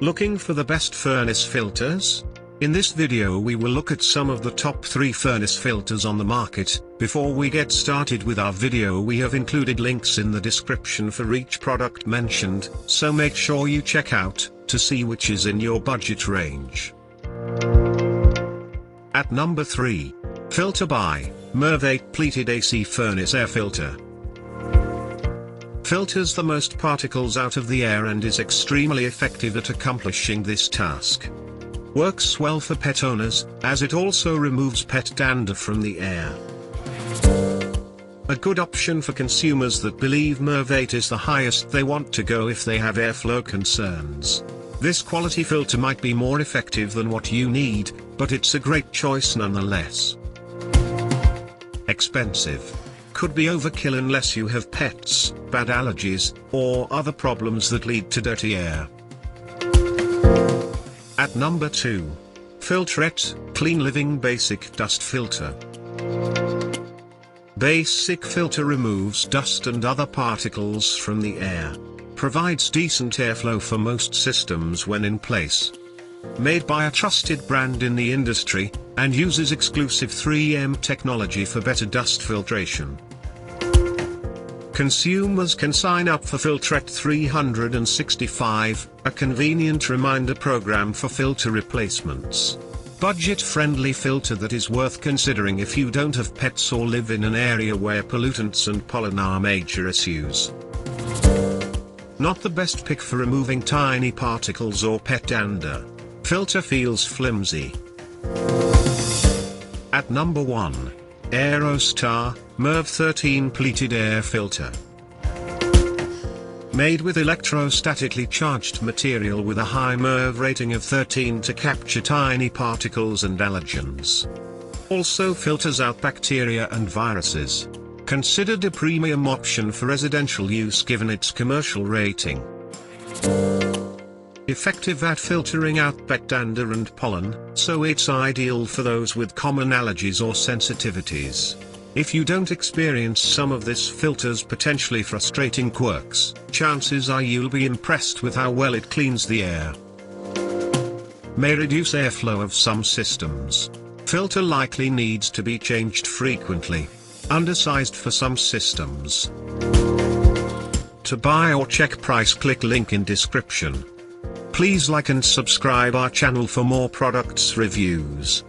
Looking for the best furnace filters? In this video we will look at some of the top 3 furnace filters on the market. Before we get started with our video, we have included links in the description for each product mentioned, so make sure you check out to see which is in your budget range. At number 3. FilterBuy, MERV 8 Pleated AC Furnace Air Filter. Filters the most particles out of the air and is extremely effective at accomplishing this task. Works well for pet owners, as it also removes pet dander from the air. A good option for consumers that believe MERV 8 is the highest they want to go if they have airflow concerns. This quality filter might be more effective than what you need, but it's a great choice nonetheless. Expensive. Could be overkill unless you have pets, bad allergies, or other problems that lead to dirty air. At number 2. Filtrete, Clean Living Basic Dust Filter. Basic filter removes dust and other particles from the air. Provides decent airflow for most systems when in place. Made by a trusted brand in the industry, and uses exclusive 3M technology for better dust filtration. Consumers can sign up for Filtrete 365, a convenient reminder program for filter replacements. Budget-friendly filter that is worth considering if you don't have pets or live in an area where pollutants and pollen are major issues. Not the best pick for removing tiny particles or pet dander. Filter feels flimsy. At number 1. Aerostar, MERV 13 Pleated Air Filter. Made with electrostatically charged material with a high MERV rating of 13 to capture tiny particles and allergens. Also filters out bacteria and viruses. Considered a premium option for residential use given its commercial rating. Effective at filtering out pet dander and pollen, so it's ideal for those with common allergies or sensitivities. If you don't experience some of this filter's potentially frustrating quirks, chances are you'll be impressed with how well it cleans the air. May reduce airflow of some systems. Filter likely needs to be changed frequently. Undersized for some systems. To buy or check price, click link in description. Please like and subscribe our channel for more products reviews.